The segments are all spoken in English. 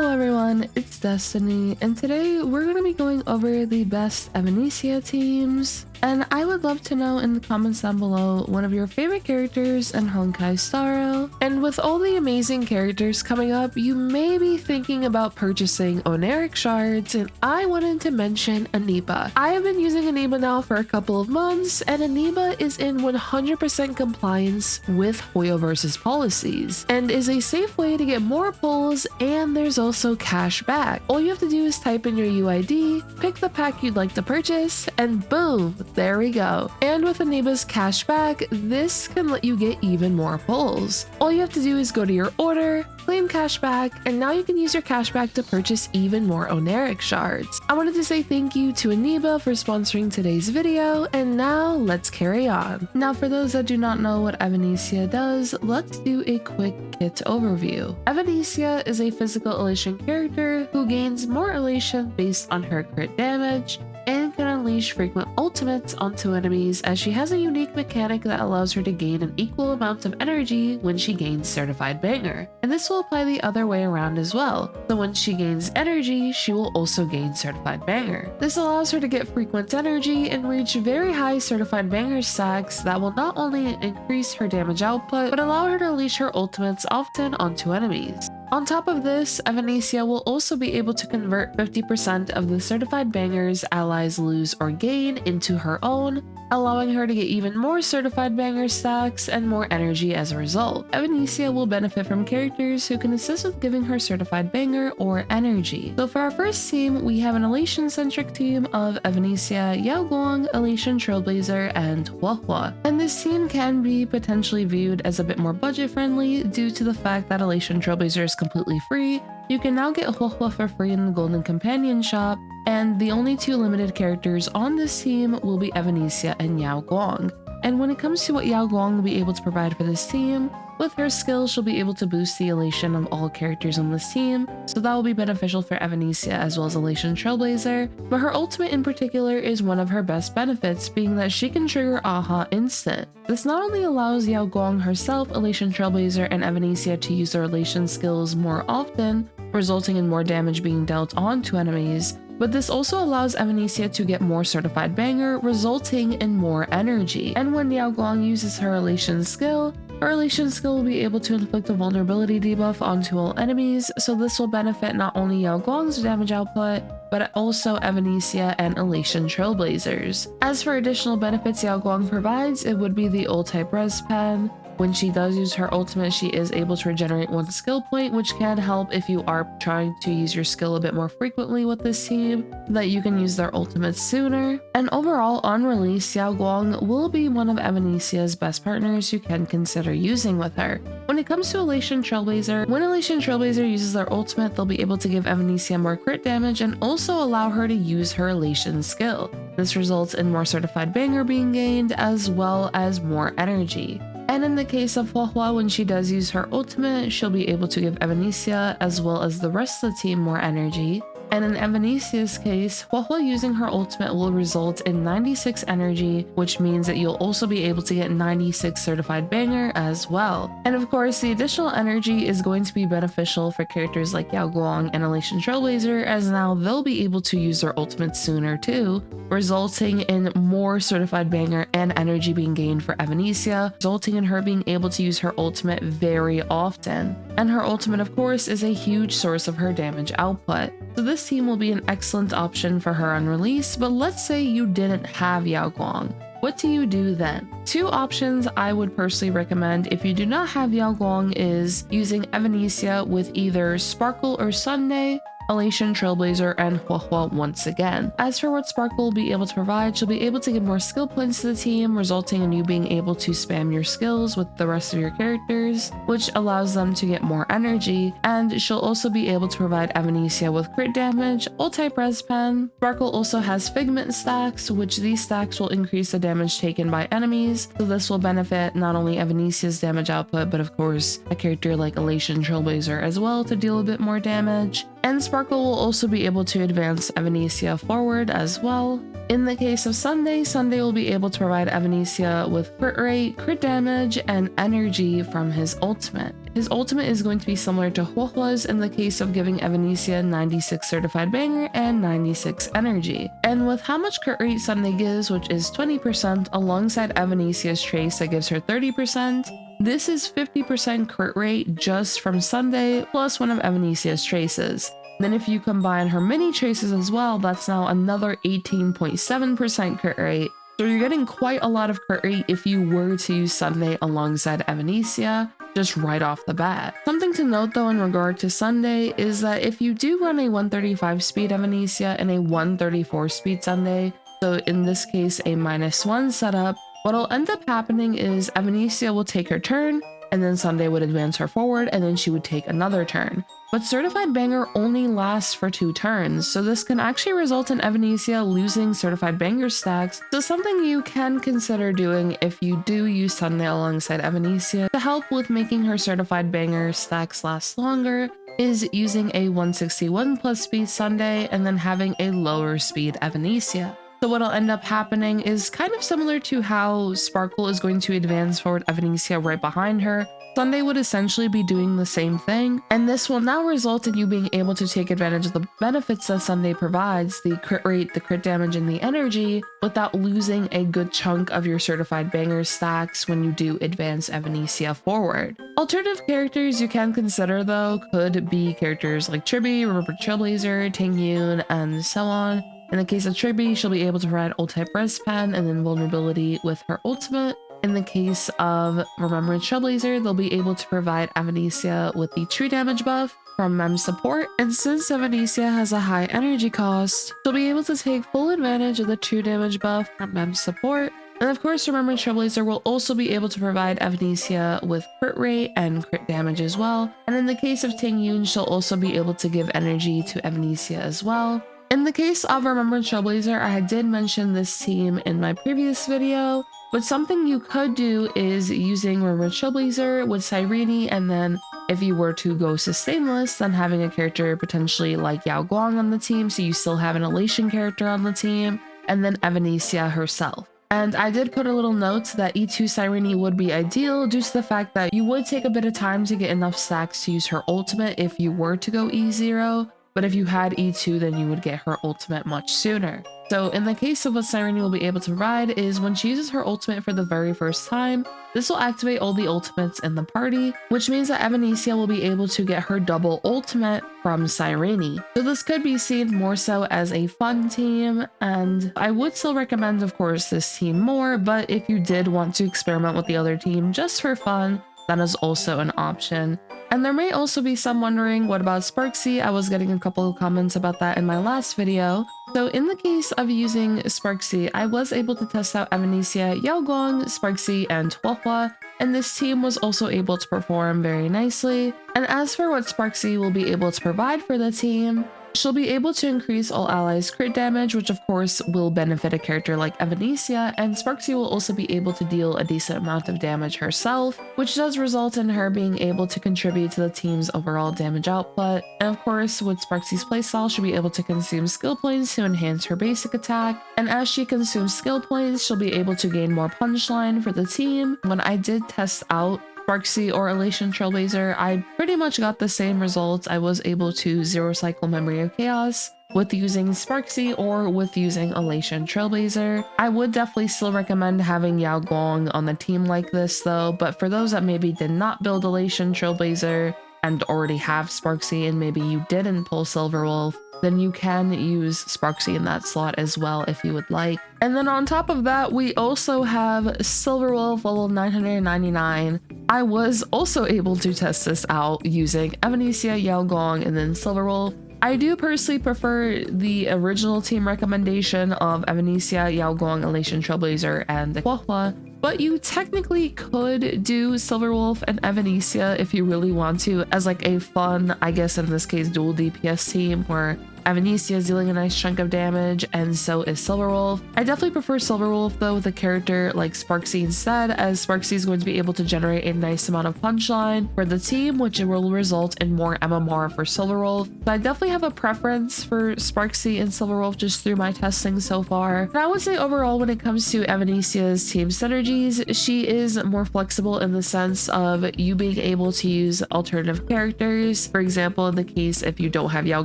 Hello everyone, it's Destiny, and today we're going to be going over the best Evanescia teams. And I would love to know in the comments down below one of your favorite characters in Honkai Style. And with all the amazing characters coming up, you may be thinking about purchasing Oneric shards, and I wanted to mention Aniba. I have been using Aniba now for a couple of months, and Aniba is in 100% compliance with Huohuo versus policies, and is a safe way to get more pulls, and there's also cash back. All you have to do is type in your UID, pick the pack you'd like to purchase, and boom! There we go. And with Aniba's cashback, this can let you get even more pulls. All you have to do is go to your order, claim cashback, and now you can use your cashback to purchase even more Oneric shards. I wanted to say thank you to Aniba for sponsoring today's video, and now let's carry on. Now for those that do not know what Evanescia does, let's do a quick kit overview. Evanescia is a physical elation character who gains more elation based on her crit damage, and can unleash frequent ultimates onto enemies, as she has a unique mechanic that allows her to gain an equal amount of energy when she gains Certified Banger. And this will apply the other way around as well. So when she gains energy, she will also gain Certified Banger. This allows her to get frequent energy and reach very high Certified Banger stacks that will not only increase her damage output, but allow her to unleash her ultimates often onto enemies. On top of this, Evanescia will also be able to convert 50% of the Certified Bangers allies lose or gain into her own, allowing her to get even more Certified Banger stacks and more energy as a result. Evanescia will benefit from characters who can assist with giving her Certified Banger or energy. So for our first team, we have an Elation-centric team of Evanescia, Yao Guang, Elation Trailblazer, and Huohuo. And this team can be potentially viewed as a bit more budget-friendly due to the fact that Elation Trailblazer is completely free. You can now get Huohuo for free in the Golden Companion shop, and the only two limited characters on this team will be Evanescia and Yao Guang. And when it comes to what Yao Guang will be able to provide for this team, with her skills, she'll be able to boost the elation of all characters on this team, so that will be beneficial for Evanescia as well as Elation Trailblazer, but her ultimate in particular is one of her best benefits, being that she can trigger AHA instant. This not only allows Yao Guang herself, Elation Trailblazer, and Evanescia to use their elation skills more often, resulting in more damage being dealt onto enemies, but this also allows Evanescia to get more Certified Banger, resulting in more energy. And when Yao Guang uses her elation skill will be able to inflict a vulnerability debuff onto all enemies, so this will benefit not only Yao Guang's damage output, but also Evanescia and Elation Trailblazers. As for additional benefits Yao Guang provides, it would be the ult-type res pen. When she does use her ultimate, she is able to regenerate one skill point, which can help if you are trying to use your skill a bit more frequently with this team, so that you can use their ultimates sooner. And overall, on release, Yao Guang will be one of Evanescia's best partners you can consider using with her. When it comes to Elation Trailblazer, when Elation Trailblazer uses their ultimate, they'll be able to give Evanescia more crit damage and also allow her to use her elation skill. This results in more Certified Banger being gained, as well as more energy. And in the case of Huohuo, when she does use her ultimate, she'll be able to give Evanescia as well as the rest of the team more energy. And in Evanescia's case, Huohuo using her ultimate will result in 96 energy, which means that you'll also be able to get 96 Certified Banger as well. And of course, the additional energy is going to be beneficial for characters like Yao Guang and Elation Trailblazer, as now they'll be able to use their ultimate sooner too, resulting in more Certified Banger and energy being gained for Evanescia, resulting in her being able to use her ultimate very often. And her ultimate, of course, is a huge source of her damage output. So this team will be an excellent option for her on release, but let's say you didn't have Yao Guang. What do you do then? Two options I would personally recommend if you do not have Yao Guang is using Evanescia with either Sparkle or Sunday, Elation Trailblazer, and Huohuo once again. As for what Sparkle will be able to provide, she'll be able to give more skill points to the team, resulting in you being able to spam your skills with the rest of your characters, which allows them to get more energy, and she'll also be able to provide Evanescia with crit damage, ult-type res pen. Sparkle also has Figment stacks, which these stacks will increase the damage taken by enemies, so this will benefit not only Evanescia's damage output, but of course a character like Elation Trailblazer as well to deal a bit more damage. And Sparkle will also be able to advance Evanescia forward as well. In the case of Sunday, Sunday will be able to provide Evanescia with crit rate, crit damage, and energy from his ultimate. His ultimate is going to be similar to Huohuo's in the case of giving Evanescia 96 certified banger and 96 energy. And with how much crit rate Sunday gives, which is 20%, alongside Evanescia's trace that gives her 30%, this is 50% crit rate just from Sunday plus one of Evanescia's traces. Then if you combine her mini traces as well, that's now another 18.7% crit rate. So you're getting quite a lot of crit rate if you were to use Sunday alongside Evanescia, just right off the bat. Something to note though in regard to Sunday is that if you do run a 135 speed Evanescia and a 134 speed Sunday, so in this case a -1 setup, what'll end up happening is Evanescia will take her turn, and then Sunday would advance her forward, and then she would take another turn. But Certified Banger only lasts for 2 turns, so this can actually result in Evanescia losing Certified Banger stacks, so something you can consider doing if you do use Sunday alongside Evanescia to help with making her Certified Banger stacks last longer is using a 161 plus speed Sunday and then having a lower speed Evanescia. So what'll end up happening is kind of similar to how Sparkle is going to advance forward Evanescia right behind her. Sunday would essentially be doing the same thing, and this will now result in you being able to take advantage of the benefits that Sunday provides, the crit rate, the crit damage, and the energy, without losing a good chunk of your certified banger stacks when you do advance Evanescia forward. Alternative characters you can consider though could be characters like Triby, Remember Trailblazer, Tingyun, and so on. In the case of Triby, she'll be able to provide ult-type res pen and then vulnerability with her ultimate. In the case of Remembrance Trailblazer, they'll be able to provide Evanescia with the true damage buff from Mem support, and since Evanescia has a high energy cost, she'll be able to take full advantage of the true damage buff from Mem support. And of course, Remembrance Trailblazer will also be able to provide Evanescia with crit rate and crit damage as well. And in the case of Tingyun, she'll also be able to give energy to Evanescia as well. In the case of Remembrance Trailblazer, I did mention this team in my previous video, but something you could do is using Remembrance Trailblazer with Cyrene, and then if you were to go sustainless, then having a character potentially like Yao Guang on the team, so you still have an Elation character on the team, and then Evanescia herself. And I did put a little note that E2 Cyrene would be ideal due to the fact that you would take a bit of time to get enough stacks to use her ultimate if you were to go E0. But if you had E2, then you would get her ultimate much sooner. So in the case of what Cyrene will be able to provide is when she uses her ultimate for the very first time, this will activate all the ultimates in the party, which means that Evanescia will be able to get her double ultimate from Cyrene. So this could be seen more so as a fun team, and I would still recommend, of course, this team more, but if you did want to experiment with the other team just for fun, that is also an option. And there may also be some wondering, what about Sparksy? I was getting a couple of comments about that in my last video. So in the case of using Sparksy, I was able to test out Evanescia, Yao Guang, Sparksy, and Huohuo, and this team was also able to perform very nicely. And as for what Sparksy will be able to provide for the team, she'll be able to increase all allies' crit damage, which of course will benefit a character like Evanescia, and Sparksy will also be able to deal a decent amount of damage herself, which does result in her being able to contribute to the team's overall damage output. And of course, with Sparksy's playstyle, she'll be able to consume skill points to enhance her basic attack, and as she consumes skill points, she'll be able to gain more punchline for the team. When I did test out Sparksy or Elation Trailblazer, I pretty much got the same results. I was able to 0 cycle Memory of Chaos with using Sparksy or with using Elation Trailblazer. I would definitely still recommend having Yao Guang on the team like this though, but for those that maybe did not build Elation Trailblazer and already have Sparksy and maybe you didn't pull Silverwolf, then you can use Sparksy in that slot as well if you would like. And then on top of that, we also have Silverwolf level 999. I was also able to test this out using Evanescia, Yao Guang, and then Silverwolf. I do personally prefer the original team recommendation of Evanescia, Yao Guang, Elation Trailblazer, and Huohuo. but you technically could do Silverwolf and Evanescia if you really want to, as like a fun, I guess in this case, dual DPS team where Evanescia is dealing a nice chunk of damage, and so is Silverwolf. I definitely prefer Silverwolf though with a character like Sparksy instead, as Sparksy is going to be able to generate a nice amount of punchline for the team, which will result in more MMR for Silverwolf. So I definitely have a preference for Sparksy and Silverwolf just through my testing so far. And I would say overall when it comes to Evanescia's team synergies, she is more flexible in the sense of you being able to use alternative characters. For example, in the case if you don't have Yao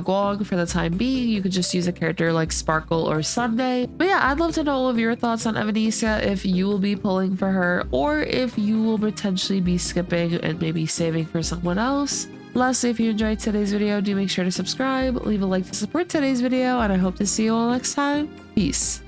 Guang for the time being, you could just use a character like Sparkle or Sunday. But yeah, I'd love to know all of your thoughts on Evanescia, if you will be pulling for her or if you will potentially be skipping and maybe saving for someone else. Lastly, if you enjoyed today's video, do make sure to subscribe, leave a like to support today's video, and I hope to see you all next time. Peace.